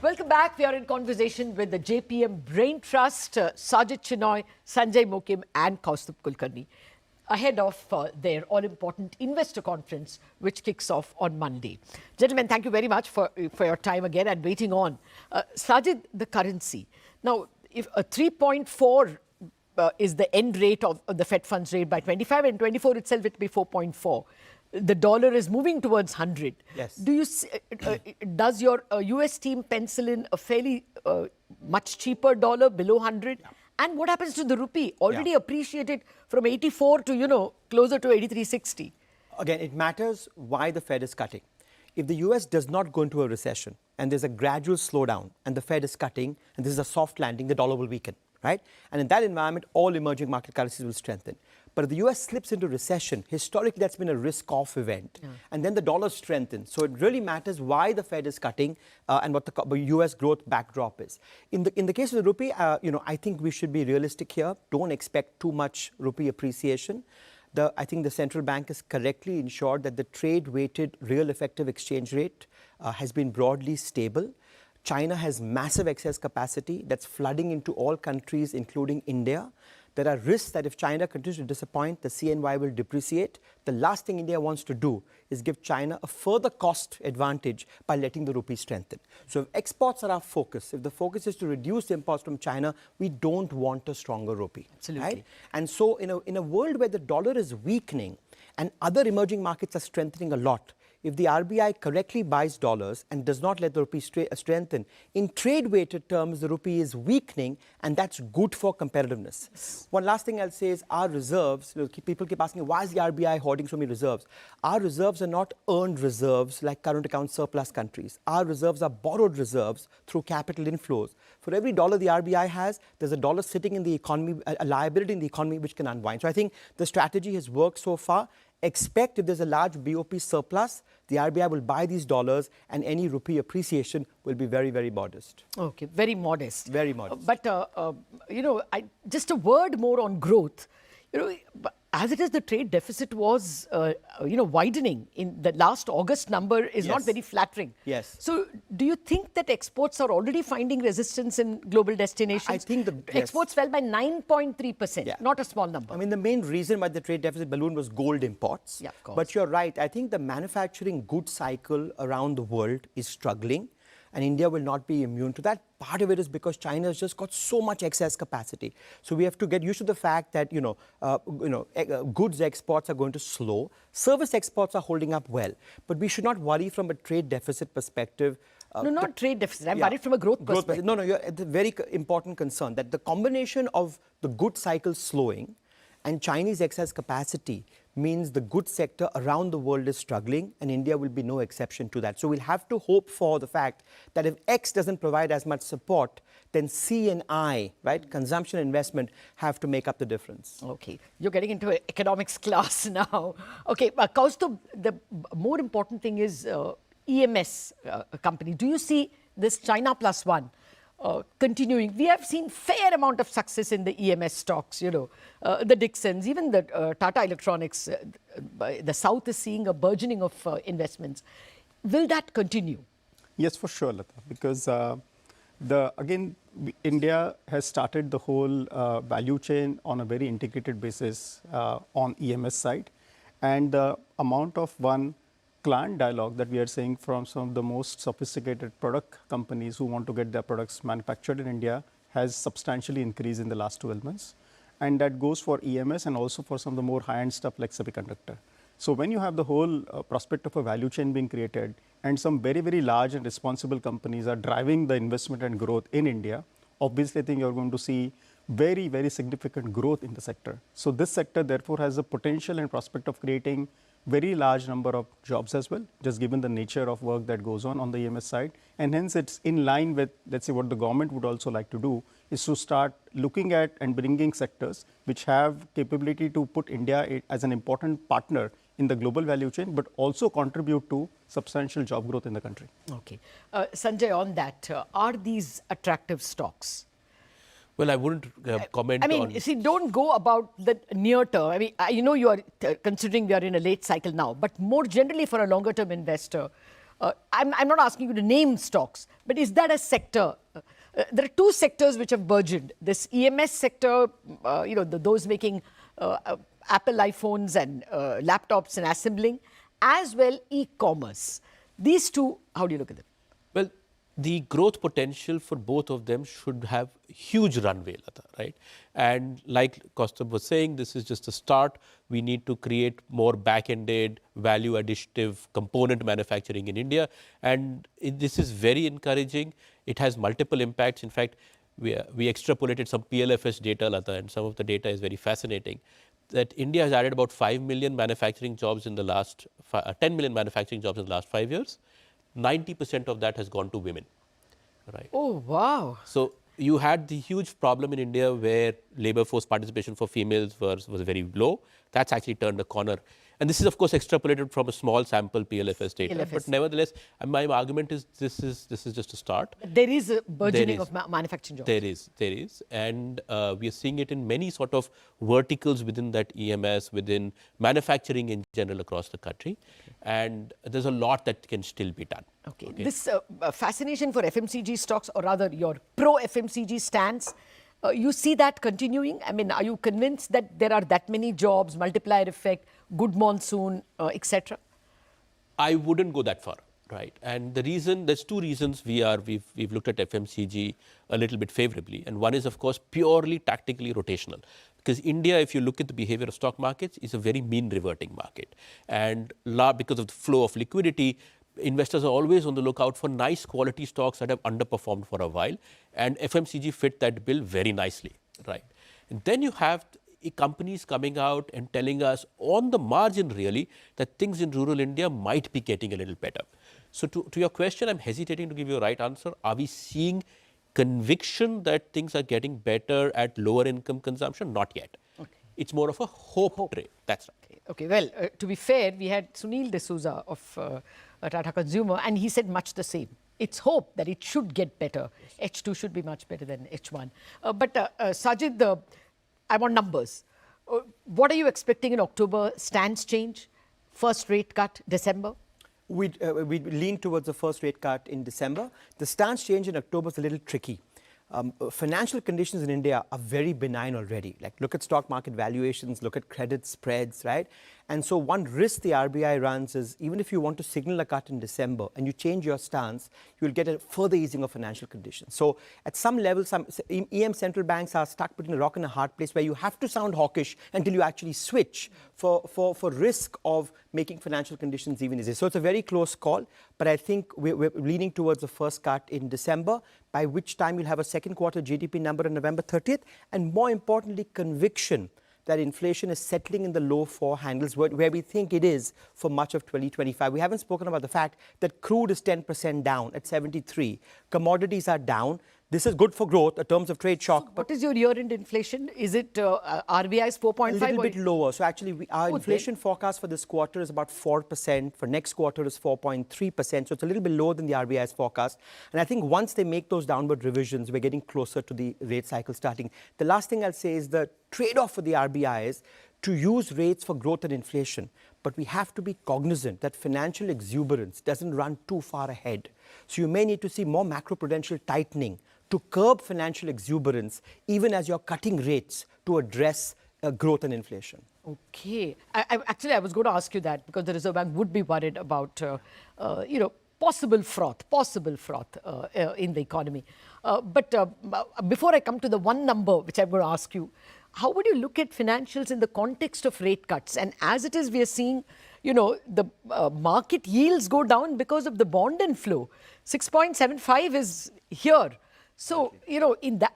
Welcome back. We are in conversation with the JPM Brain Trust, Sajjid Chinoy, Sanjay Mookim and Kaustubh Kulkarni, ahead of their all-important investor conference, which kicks off on Monday. Gentlemen, thank you very much for your time again and waiting on. Sajjid, the currency. Now, if a 3.4 is the end rate of the Fed funds rate by 25, and 24 itself it will be 4.4. The dollar is moving towards 100. Yes. Do you see, does your US team pencil in a fairly much cheaper dollar below 100? Yeah. And what happens to the rupee? Already appreciated from 84 to, closer to 83.60. Again, it matters why the Fed is cutting. If the US does not go into a recession and there's a gradual slowdown and the Fed is cutting and this is a soft landing, the dollar will weaken, right? And in that environment, all emerging market currencies will strengthen. But if the US slips into recession, historically that's been a risk-off event. Yeah. And then the dollar strengthens. So it really matters why the Fed is cutting and what the US growth backdrop is. In the case of the rupee, I think we should be realistic here. Don't expect too much rupee appreciation. I think the central bank has correctly ensured that the trade-weighted real effective exchange rate has been broadly stable. China has massive excess capacity that's flooding into all countries, including India. There are risks that if China continues to disappoint, the CNY will depreciate. The last thing India wants to do is give China a further cost advantage by letting the rupee strengthen. So if exports are our focus, if the focus is to reduce imports from China, we don't want a stronger rupee. Absolutely. Right? And so in a world where the dollar is weakening and other emerging markets are strengthening a lot, if the RBI correctly buys dollars and does not let the rupee strengthen, in trade-weighted terms, the rupee is weakening, and that's good for competitiveness. Yes. One last thing I'll say is our reserves, people keep asking, why is the RBI hoarding so many reserves? Our reserves are not earned reserves like current account surplus countries. Our reserves are borrowed reserves through capital inflows. For every dollar the RBI has, there's a dollar sitting in the economy, a liability in the economy which can unwind. So I think the strategy has worked so far. Expect if there's a large BOP surplus, the RBI will buy these dollars and any rupee appreciation will be very, very modest. Okay, very modest. Very modest. But, just a word more on growth. As it is, the trade deficit was, widening. In the last August number is not very flattering. Yes. So, do you think that exports are already finding resistance in global destinations? I think exports fell by 9.3%. Not a small number. I mean, the main reason why the trade deficit balloon was gold imports. Yeah, of course. But you're right. I think the manufacturing goods cycle around the world is struggling. And India will not be immune to that. Part of it is because China has just got so much excess capacity. So we have to get used to the fact that, goods exports are going to slow. Service exports are holding up well. But we should not worry from a trade deficit perspective. No, not trade deficit. I'm worried from a growth perspective. No, it's a very important concern that the combination of the goods cycle slowing and Chinese excess capacity means the goods sector around the world is struggling, and India will be no exception to that. So we'll have to hope for the fact that if X doesn't provide as much support, then C and I, right, consumption and investment, have to make up the difference. Okay, you're getting into an economics class now. Okay, Kaustubh, the more important thing is EMS company. Do you see this China Plus One continuing? We have seen fair amount of success in the EMS stocks, the Dixons, even the Tata Electronics. The South is seeing a burgeoning of investments. Will that continue? Yes, for sure, Latha, because India has started the whole value chain on a very integrated basis on EMS side, and the amount of client dialogue that we are seeing from some of the most sophisticated product companies who want to get their products manufactured in India has substantially increased in the last 12 months. And that goes for EMS and also for some of the more high-end stuff like semiconductor. So when you have the whole prospect of a value chain being created and some very, very large and responsible companies are driving the investment and growth in India, obviously I think you're going to see very, very significant growth in the sector. So this sector therefore has the potential and prospect of creating very large number of jobs as well, just given the nature of work that goes on the EMS side. And hence it's in line with, let's say, what the government would also like to do is to start looking at and bringing sectors which have capability to put India as an important partner in the global value chain, but also contribute to substantial job growth in the country. Okay. Sanjay, on that, are these attractive stocks? Well, I wouldn't comment on... I mean, see, don't go about the near term. I mean, you are considering we are in a late cycle now, but more generally for a longer term investor, I'm not asking you to name stocks, but is that a sector? There are two sectors which have burgeoned. This EMS sector, those making Apple iPhones and laptops and assembling, as well e-commerce. These two, how do you look at them? Well, the growth potential for both of them should have huge runway, Latha, right? And like Kaustubh was saying, this is just a start. We need to create more back-ended, value additive component manufacturing in India. And this is very encouraging. It has multiple impacts. In fact, we extrapolated some PLFS data, Latha, and some of the data is very fascinating. That India has added about 5 million manufacturing jobs in the last, 10 million manufacturing jobs in the last 5 years. 90% of that has gone to women, right? Oh, wow. So you had the huge problem in India where labor force participation for females was very low. That's actually turned a corner. And this is, of course, extrapolated from a small sample PLFS data. PLFS. But nevertheless, my argument is this is just a start. There is a burgeoning of manufacturing jobs. There is. And we are seeing it in many sort of verticals within that EMS, within manufacturing in general across the country. And there's a lot that can still be done. Okay. This fascination for FMCG stocks, or rather your pro-FMCG stance, you see that continuing? I mean, are you convinced that there are that many jobs, multiplier effect, good monsoon, etc.? I wouldn't go that far, right? And the reason, there's two reasons we've looked at FMCG a little bit favorably. And one is, of course, purely tactically rotational. Because India, if you look at the behavior of stock markets, is a very mean reverting market. And because of the flow of liquidity, investors are always on the lookout for nice quality stocks that have underperformed for a while. And FMCG fit that bill very nicely, right? And then you have companies coming out and telling us on the margin really that things in rural India might be getting a little better. So to your question, I'm hesitating to give you a right answer. Are we seeing conviction that things are getting better at lower income consumption? Not yet. Okay. It's more of a hope trade. That's right. Okay. Well, to be fair, we had Sunil D'Souza of Tata Consumer, and he said much the same. It's hope that it should get better. H2 should be much better than H1. But Sajjid, I want numbers. What are you expecting in October? Stance change? First rate cut, December? We'd lean towards the first rate cut in December. The stance change in October is a little tricky. Financial conditions in India are very benign already. Like, look at stock market valuations, look at credit spreads, right? And so one risk the RBI runs is, even if you want to signal a cut in December and you change your stance, you'll get a further easing of financial conditions. So at some level, some EM central banks are stuck between a rock and a hard place where you have to sound hawkish until you actually switch for risk of making financial conditions even easier. So it's a very close call, but I think we're leaning towards the first cut in December, by which time you'll have a second quarter GDP number on November 30th, and more importantly, conviction that inflation is settling in the low 4 handles where we think it is for much of 2025. We haven't spoken about the fact that crude is 10% down at 73. Commodities are down. This is good for growth in terms of trade shock. So what is your year-end inflation? Is it RBI's 4.5? A little bit lower. So actually, our inflation forecast for this quarter is about 4%. For next quarter is 4.3%. So it's a little bit lower than the RBI's forecast. And I think once they make those downward revisions, we're getting closer to the rate cycle starting. The last thing I'll say is the trade-off for the RBI is to use rates for growth and inflation. But we have to be cognizant that financial exuberance doesn't run too far ahead. So you may need to see more macroprudential tightening to curb financial exuberance, even as you're cutting rates to address growth and inflation. Okay. Actually, I was going to ask you that because the Reserve Bank would be worried about, possible froth in the economy. But before I come to the one number which I'm going to ask you, how would you look at financials in the context of rate cuts? And as it is, we are seeing, the market yields go down because of the bond inflow. 6.75 is here. So,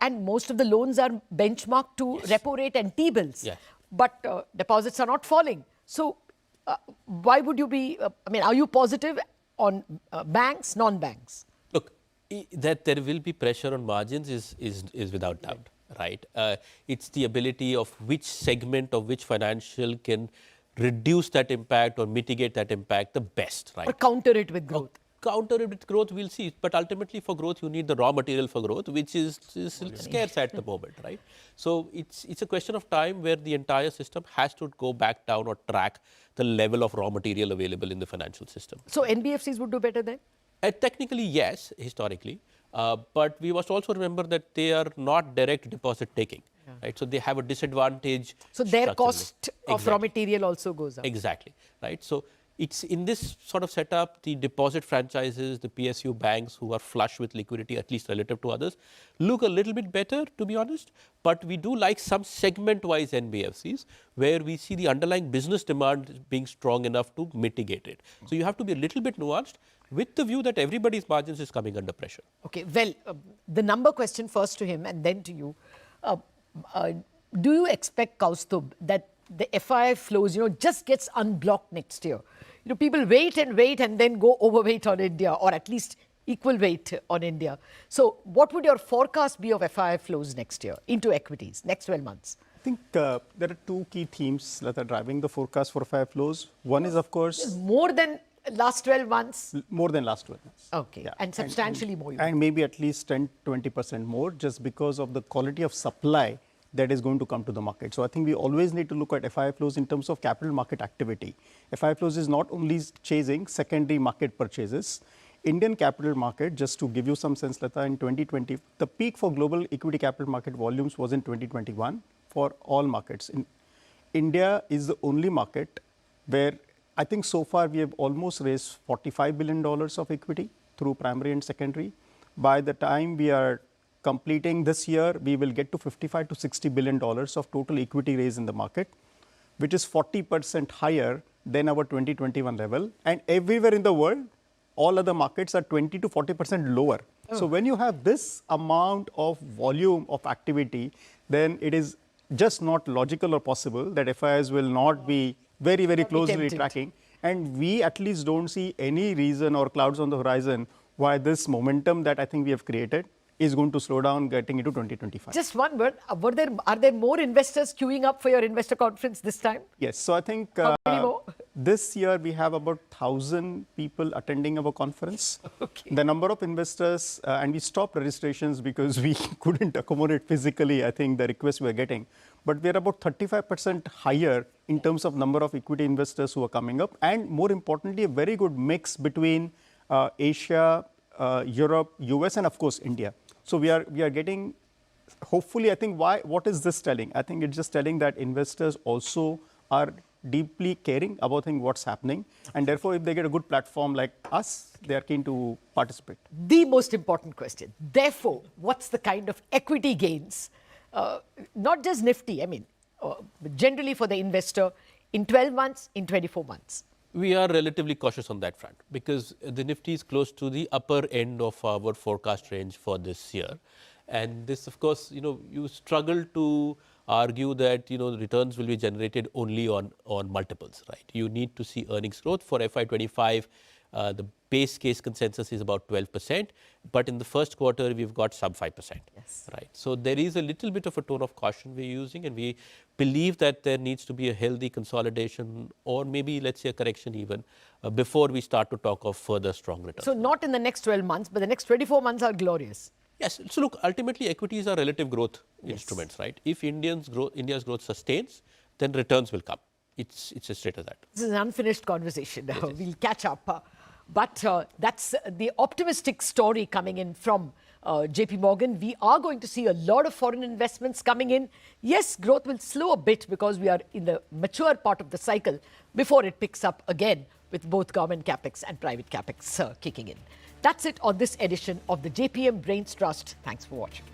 and most of the loans are benchmarked to repo rate and T-bills. Yes. But deposits are not falling. So, why would you be, are you positive on banks, non-banks? Look, that there will be pressure on margins is without doubt, right? It's the ability of which segment of which financial can reduce that impact or mitigate that impact the best, right? Or counter it with growth. counter it with growth, we'll see. But ultimately for growth, you need the raw material for growth, which is scarce at the moment, right? So it's a question of time where the entire system has to go back down or track the level of raw material available in the financial system. So NBFCs would do better then? Technically, yes, historically. But we must also remember that they are not direct deposit taking, right? So they have a disadvantage. So their structurally. cost of raw material also goes up. Exactly, right? So it's in this sort of setup, the deposit franchises, the PSU banks who are flush with liquidity, at least relative to others, look a little bit better, to be honest. But we do like some segment-wise NBFCs where we see the underlying business demand being strong enough to mitigate it. So you have to be a little bit nuanced with the view that everybody's margins is coming under pressure. Okay, well, the number question first to him and then to you. Do you expect, Kaustubh, that the FII flows, just gets unblocked next year? People wait and then go overweight on India, or at least equal weight on India. So what would your forecast be of FII flows next year into equities, next 12 months? I think there are two key themes that are driving the forecast for FII flows. One is, of course, more than last 12 months? More than last 12 months. Okay, yeah. And substantially more. And maybe at least 10-20% more, just because of the quality of supply that is going to come to the market. So I think we always need to look at FII flows in terms of capital market activity. FII flows is not only chasing secondary market purchases. Indian capital market, just to give you some sense, Latha, in 2020, the peak for global equity capital market volumes was in 2021 for all markets. India is the only market where I think so far we have almost raised $45 billion of equity through primary and secondary. By the time we are completing this year, we will get to $55 to $60 billion of total equity raised in the market, which is 40% higher than our 2021 level. And everywhere in the world, all other markets are 20 to 40% lower. Oh. So when you have this amount of volume of activity, then it is just not logical or possible that FIIs will not be very, very closely tracking. And we at least don't see any reason or clouds on the horizon why this momentum that I think we have created is going to slow down getting into 2025. Just one word, are there more investors queuing up for your investor conference this time? Yes, so I think this year we have about 1,000 people attending our conference. Okay. The number of investors, and we stopped registrations because we couldn't accommodate physically, I think, the requests we are getting. But we are about 35% higher in terms of number of equity investors who are coming up. And more importantly, a very good mix between Asia, Europe, US, and of course, India. So we are getting, hopefully, I think, what is this telling? I think it's just telling that investors also are deeply caring about what's happening. And therefore, if they get a good platform like us, they are keen to participate. The most important question. Therefore, what's the kind of equity gains, not just Nifty, I mean, generally for the investor in 12 months, in 24 months? We are relatively cautious on that front because the Nifty is close to the upper end of our forecast range for this year. And this, of course, you struggle to argue that, returns will be generated only on multiples, right? You need to see earnings growth. For FY25, the base case consensus is about 12%, but in the first quarter, we've got sub 5%, yes. Right? So there is a little bit of a tone of caution we're using, and we believe that there needs to be a healthy consolidation or maybe, let's say, a correction even before we start to talk of further strong returns. So not in the next 12 months, but the next 24 months are glorious. Yes. So look, ultimately, equities are relative growth instruments, right? If India's growth sustains, then returns will come. It's as straight as that. This is an unfinished conversation. We'll catch up. But that's the optimistic story coming in from JPMorgan. We are going to see a lot of foreign investments coming in. Yes, growth will slow a bit because we are in the mature part of the cycle before it picks up again with both government capex and private capex kicking in. That's it on this edition of the JPM Brain Trust. Thanks for watching.